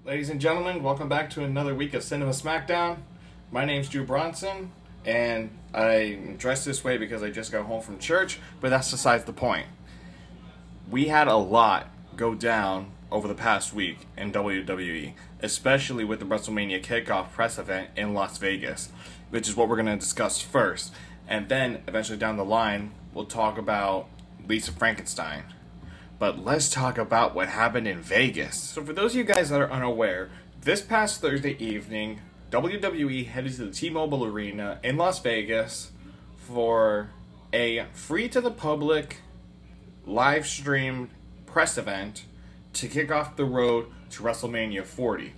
Ladies and gentlemen, welcome back to another week of Cinema Smackdown. My name's Drew Bronson, and I'm dressed this way because I just got home from church, but that's besides the point. We had a lot go down over the past week in WWE, especially with the WrestleMania kickoff press event in Las Vegas, which is what we're going to discuss first. And then, eventually down the line, we'll talk about Lisa Frankenstein. But let's talk about what happened in Vegas. So for those of you guys that are unaware, this past Thursday evening, WWE headed to the T-Mobile Arena in Las Vegas for a free-to-the-public live-streamed press event to kick off the road to WrestleMania 40.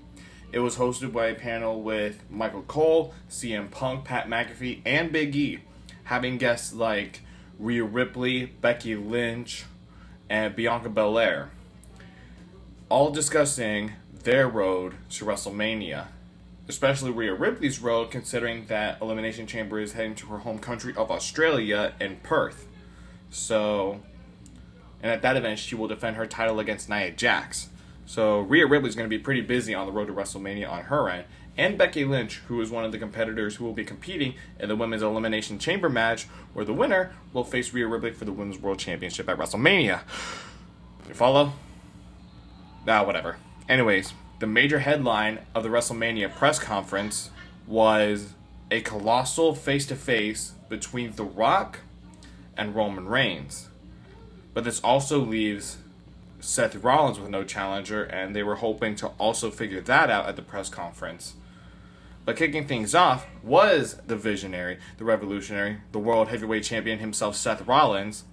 It was hosted by a panel with Michael Cole, CM Punk, Pat McAfee, and Big E, having guests like Rhea Ripley, Becky Lynch, and Bianca Belair, all discussing their road to WrestleMania, especially Rhea Ripley's road, considering that Elimination Chamber is heading to her home country of Australia in Perth. And at that event, she will defend her title against Nia Jax. So Rhea Ripley is going to be pretty busy on the road to WrestleMania on her end. And Becky Lynch, who is one of the competitors who will be competing in the Women's Elimination Chamber match, where the winner will face Rhea Ripley for the Women's World Championship at WrestleMania. You follow? Nah, whatever. Anyways, the major headline of the WrestleMania press conference was a colossal face-to-face between The Rock and Roman Reigns. But this also leaves Seth Rollins with no challenger, and they were hoping to also figure that out at the press conference. But kicking things off was the visionary, the revolutionary, the world heavyweight champion himself, Seth Rollins,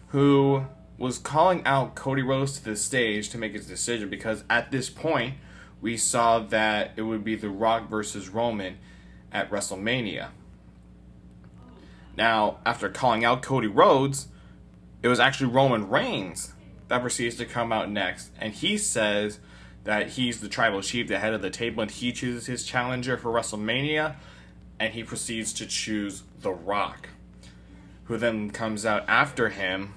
who was calling out Cody Rhodes to the stage to make his decision, because at this point we saw that it would be The Rock versus Roman at WrestleMania. Now, after calling out Cody Rhodes, it was actually Roman Reigns that proceeds to come out next, and he says that he's the tribal chief, the head of the table, and he chooses his challenger for WrestleMania, and he proceeds to choose The Rock, who then comes out after him,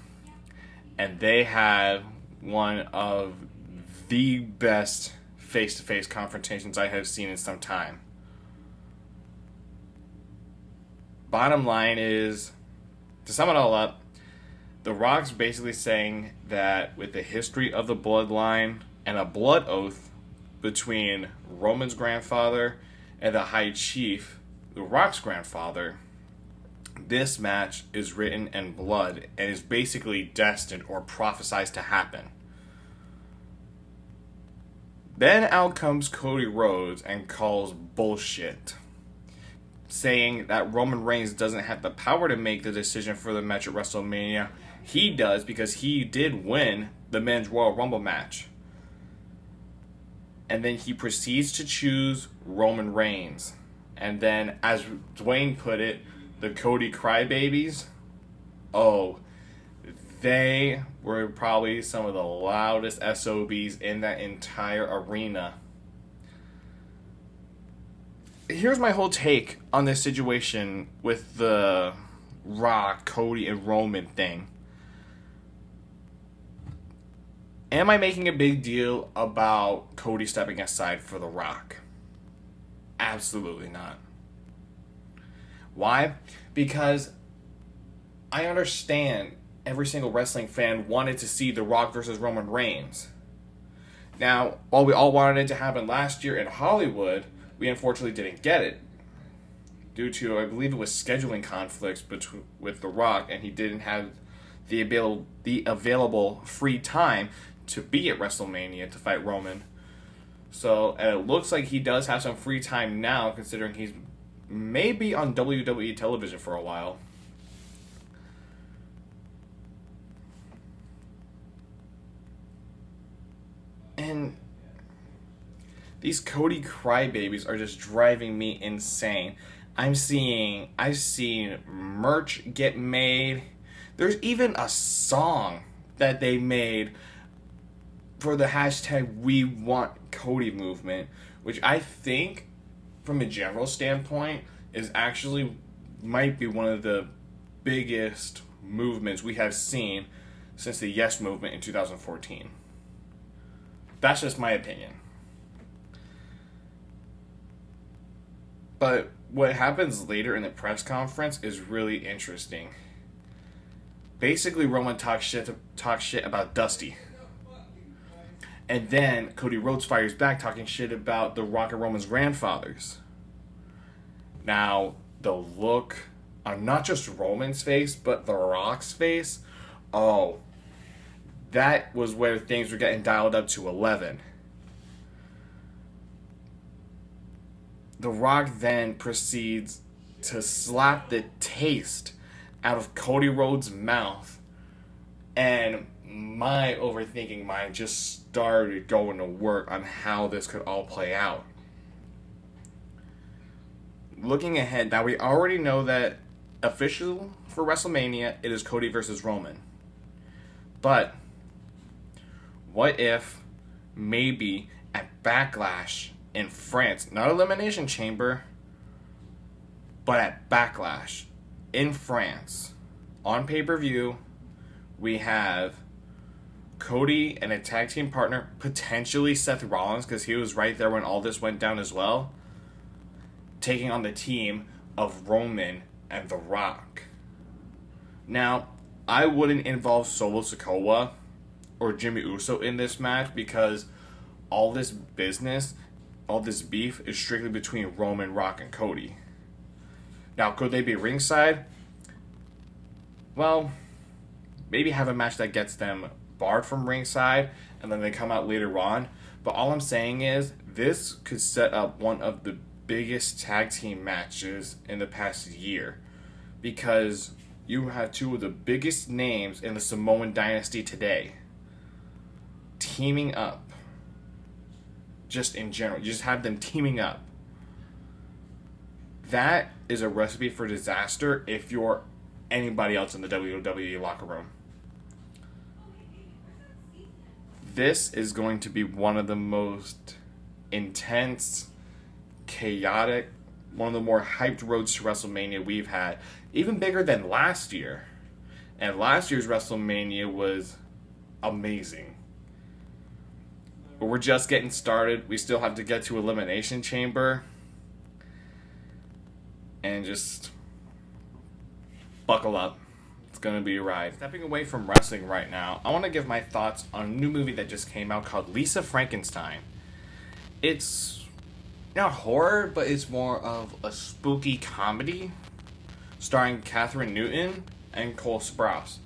and they had one of the best face-to-face confrontations I have seen in some time. Bottom line is, to sum it all up, The Rock's basically saying that with the history of the bloodline and a blood oath between Roman's grandfather and the High Chief, The Rock's grandfather, this match is written in blood and is basically destined or prophesized to happen. Then out comes Cody Rhodes and calls bullshit, saying that Roman Reigns doesn't have the power to make the decision for the match at WrestleMania. He does, because he did win the Men's Royal Rumble match. And then he proceeds to choose Roman Reigns. And then, as Dwayne put it, the Cody Crybabies, they were probably some of the loudest SOBs in that entire arena. Here's my whole take on this situation with the Rock, Cody, and Roman thing. Am I making a big deal about Cody stepping aside for The Rock? Absolutely not. Why? Because I understand every single wrestling fan wanted to see The Rock versus Roman Reigns. Now, while we all wanted it to happen last year in Hollywood, we unfortunately didn't get it due to, I believe it was scheduling conflicts with The Rock, and he didn't have the available free time to be at WrestleMania to fight Roman. So, and it looks like he does have some free time now, considering he's maybe on WWE television for a while. And these Cody crybabies are just driving me insane. I've seen merch get made. There's even a song that they made for the hashtag We Want Cody movement, which I think, from a general standpoint, is actually might be one of the biggest movements we have seen since the Yes movement in 2014. That's just my opinion. But what happens later in the press conference is really interesting. Basically, Roman talks shit about Dusty. And then Cody Rhodes fires back talking shit about The Rock and Roman's grandfathers. Now, the look on not just Roman's face, but The Rock's face, oh, that was where things were getting dialed up to 11. The Rock then proceeds to slap the taste out of Cody Rhodes' mouth, and my overthinking mind just started going to work on how this could all play out. Looking ahead, now we already know that official for WrestleMania, it is Cody versus Roman. But what if maybe at Backlash in France, not Elimination Chamber, but at Backlash in France, on pay-per-view, we have Cody and a tag team partner, potentially Seth Rollins, because he was right there when all this went down as well, taking on the team of Roman and The Rock. Now, I wouldn't involve Solo Sikoa or Jimmy Uso in this match because all this business, all this beef is strictly between Roman, Rock, and Cody. Now, could they be ringside? Well, maybe have a match that gets them barred from ringside and then they come out later on. But all I'm saying is this could set up one of the biggest tag team matches in the past year, because you have two of the biggest names in the Samoan dynasty today teaming up. Just in general, you just have them teaming up. That is a recipe for disaster if you're anybody else in the WWE locker room. This is going to be one of the most intense, chaotic, one of the more hyped roads to WrestleMania we've had. Even bigger than last year. And last year's WrestleMania was amazing. But we're just getting started. We still have to get to Elimination Chamber. And just buckle up. It's going to be a ride. Stepping away from wrestling right now, I want to give my thoughts on a new movie that just came out called Lisa Frankenstein. It's not horror, but it's more of a spooky comedy starring Katherine Newton and Cole Sprouse.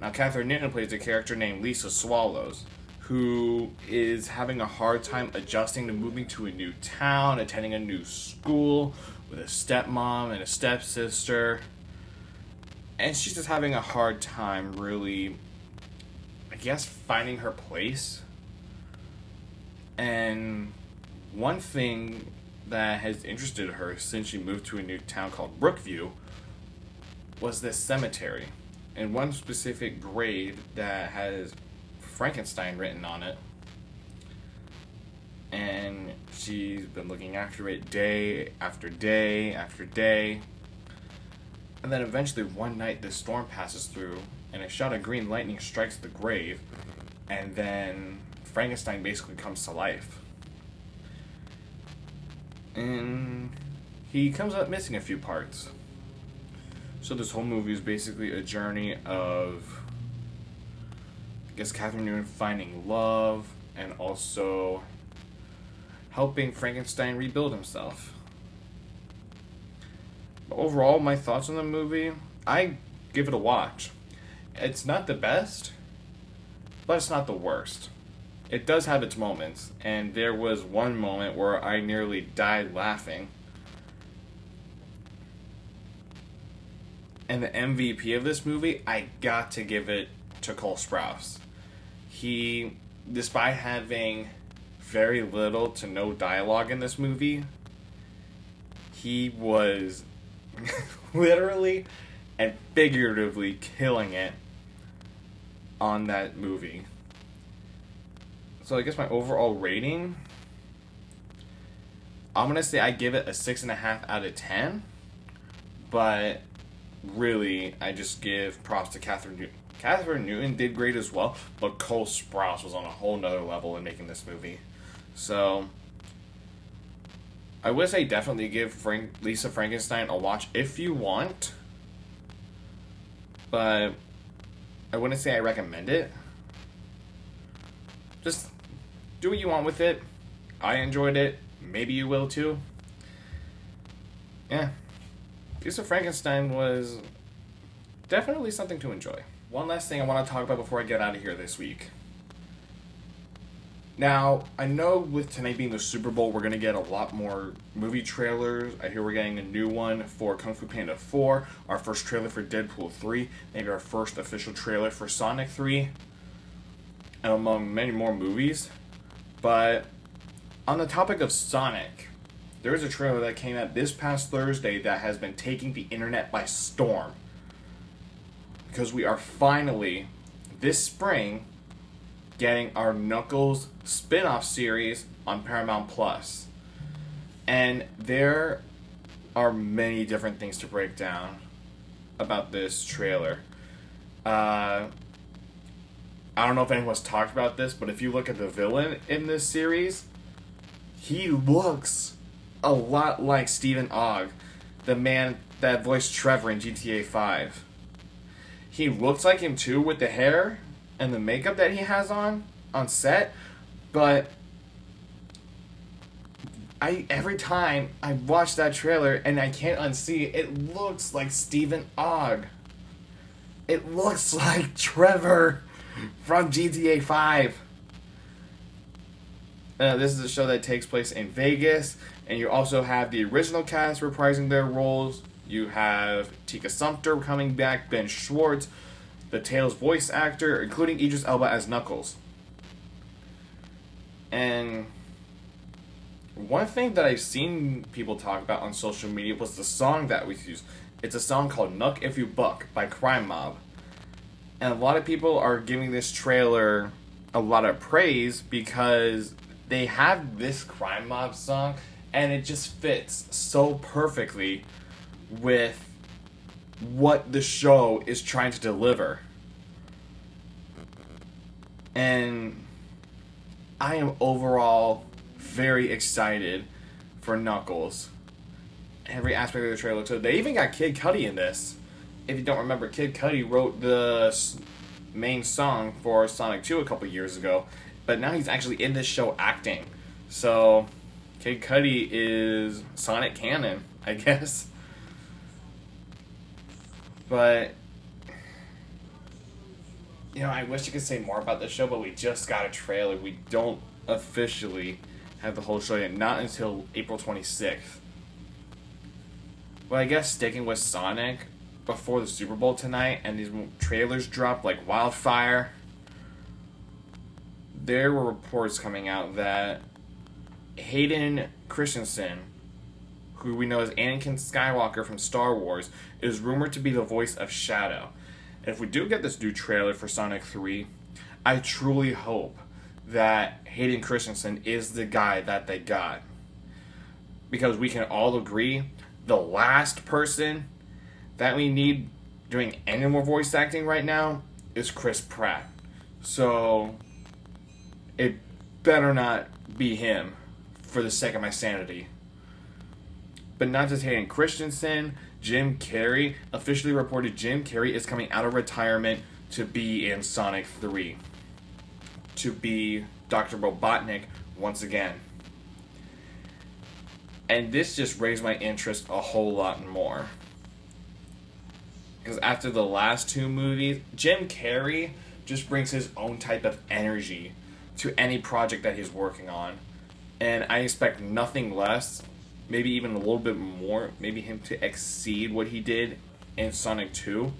Now, Katherine Newton plays a character named Lisa Swallows, who is having a hard time adjusting to moving to a new town, attending a new school with a stepmom and a stepsister. And she's just having a hard time really, I guess, finding her place. And one thing that has interested her since she moved to a new town called Brookview was this cemetery. And one specific grave that has Frankenstein written on it. And she's been looking after it day after day after day. And then eventually one night this storm passes through and a shot of green lightning strikes the grave, and then Frankenstein basically comes to life. And he comes up missing a few parts. So this whole movie is basically a journey of, I guess, Katherine Newton finding love and also helping Frankenstein rebuild himself. But overall, my thoughts on the movie, I give it a watch. It's not the best, but it's not the worst. It does have its moments, and there was one moment where I nearly died laughing. And the MVP of this movie, I got to give it to Cole Sprouse. He, despite having very little to no dialogue in this movie, he was literally and figuratively killing it on that movie. So I guess my overall rating, I'm going to say I give it a 6.5 out of 10. But really, I just give props to Katherine Newton. Katherine Newton did great as well, but Cole Sprouse was on a whole nother level in making this movie. So, I would say definitely give Lisa Frankenstein a watch if you want. But I wouldn't say I recommend it. Just do what you want with it. I enjoyed it. Maybe you will too. Yeah. Lisa Frankenstein was definitely something to enjoy. One last thing I want to talk about before I get out of here this week. Now, I know with tonight being the Super Bowl, we're going to get a lot more movie trailers. I hear we're getting a new one for Kung Fu Panda 4, our first trailer for Deadpool 3, maybe our first official trailer for Sonic 3, and among many more movies. But on the topic of Sonic, there is a trailer that came out this past Thursday that has been taking the internet by storm. Because we are finally, this spring, getting our Knuckles spin-off series on Paramount Plus. And there are many different things to break down about this trailer. I don't know if anyone's talked about this, but if you look at the villain in this series, he looks a lot like Stephen Ogg, the man that voiced Trevor in GTA 5. He looks like him too with the hair and the makeup that he has on set, but every time I watch that trailer and I can't unsee it, it looks like Stephen Ogg. It looks like Trevor from GTA 5. This is a show that takes place in Vegas, and you also have the original cast reprising their roles. You have Tika Sumpter coming back, Ben Schwartz, the Tails voice actor, including Idris Elba as Knuckles. And one thing that I've seen people talk about on social media was the song that we used. It's a song called Knuck If You Buck by Crime Mob. And a lot of people are giving this trailer a lot of praise because they have this Crime Mob song and it just fits so perfectly with what the show is trying to deliver. And I am overall very excited for Knuckles. Every aspect of the trailer looks good. They even got Kid Cudi in this. If you don't remember, Kid Cudi wrote the main song for Sonic 2 a couple years ago, but now he's actually in this show acting. So, Kid Cudi is Sonic canon, I guess. But, I wish I could say more about the show, but we just got a trailer. We don't officially have the whole show yet, not until April 26th. Well, I guess sticking with Sonic, before the Super Bowl tonight, and these trailers dropped like wildfire, there were reports coming out that Hayden Christensen, who we know as Anakin Skywalker from Star Wars, is rumored to be the voice of Shadow. And if we do get this new trailer for Sonic 3, I truly hope that Hayden Christensen is the guy that they got. Because we can all agree, the last person that we need doing any more voice acting right now is Chris Pratt. So, it better not be him for the sake of my sanity. But not just Hayden Christensen, Jim Carrey, officially reported Jim Carrey is coming out of retirement to be in Sonic 3. To be Dr. Robotnik once again. And this just raised my interest a whole lot more. Because after the last two movies, Jim Carrey just brings his own type of energy to any project that he's working on. And I expect nothing less, maybe even a little bit more, maybe him to exceed what he did in Sonic 2.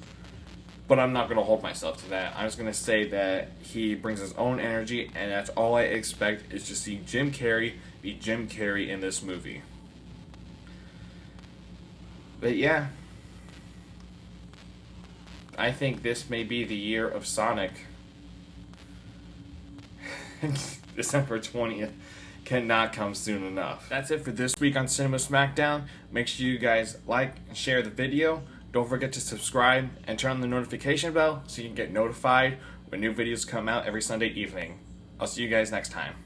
But I'm not going to hold myself to that. I'm just going to say that he brings his own energy, and that's all I expect is to see Jim Carrey be Jim Carrey in this movie. But yeah, I think this may be the year of Sonic. December 20th cannot come soon enough. That's it for this week on Cinema Smackdown. Make sure you guys like and share the video. Don't forget to subscribe and turn on the notification bell so you can get notified when new videos come out every Sunday evening. I'll see you guys next time.